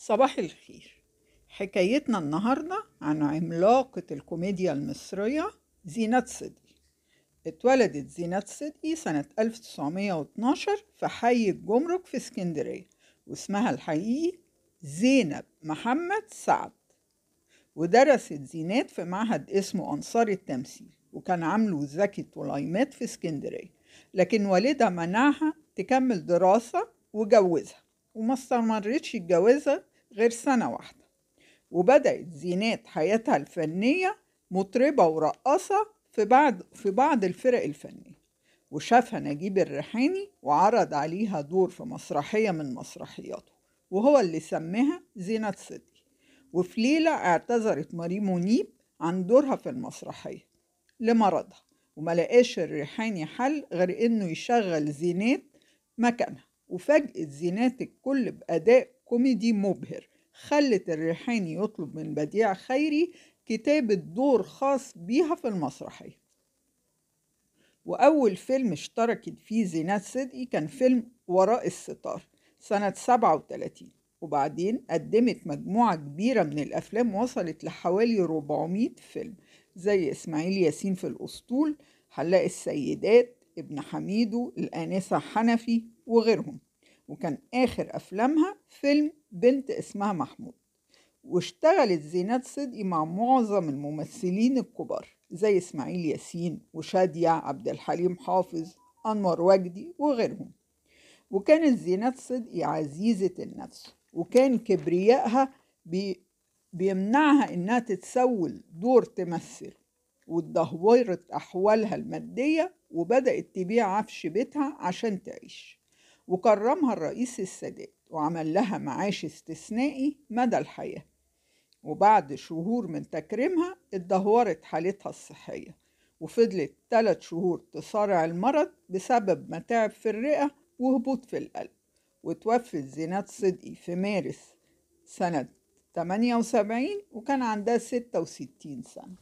صباح الخير. حكايتنا النهاردة عن عملاقة الكوميديا المصرية زينات صدقي. اتولدت زينات صدقي سنة 1912 في حي الجمرك في اسكندرية، واسمها الحقيقي زينب محمد سعد. ودرست زينات في معهد اسمه أنصار التمثيل، وكان عامله زكي طليمات في اسكندرية، لكن والدها منعها تكمل دراسة وجوزها، وما استمرتش الجوازة غير سنة واحدة. وبدأت زينات حياتها الفنية مطربة ورقصة في بعض الفرق الفنية. وشافها نجيب الريحاني وعرض عليها دور في مسرحية من مسرحياته، وهو اللي سماها زينات صدقي. وفي ليلة اعتذرت ماري منيب عن دورها في المسرحية لمرضها، وما لقاش الريحاني حل غير انه يشغل زينات مكانها. وفاجأت زينات الكل بأداء كوميدي مبهر خلت الريحاني يطلب من بديع خيري كتابة دور خاص بيها في المسرحية. وأول فيلم اشتركت فيه زينات صدقي كان فيلم وراء الستار سنة 37. وبعدين قدمت مجموعة كبيرة من الأفلام وصلت لحوالي 400 فيلم، زي إسماعيل ياسين في الأسطول، حلاق السيدات، ابن حميدو، الآنسة حنفي وغيرهم. وكان آخر أفلامها فيلم بنت اسمها محمود. واشتغلت زينات صدقي مع معظم الممثلين الكبار زي إسماعيل ياسين وشادية عبد الحليم حافظ، أنور وجدي وغيرهم. وكانت زينات صدقي عزيزة النفس، وكان كبريائها بيمنعها إنها تتسول دور تمثل. واتدهورت أحوالها المادية وبدأت تبيع عفش بيتها عشان تعيش. وكرمها الرئيس السادات وعمل لها معاش استثنائي مدى الحياة. وبعد شهور من تكريمها اتدهورت حالتها الصحية، وفضلت 3 شهور تصارع المرض بسبب متاعب في الرئة وهبوط في القلب. وتوفت زينات صدقي في مارس سنة 78 وكان عندها 66 سنة.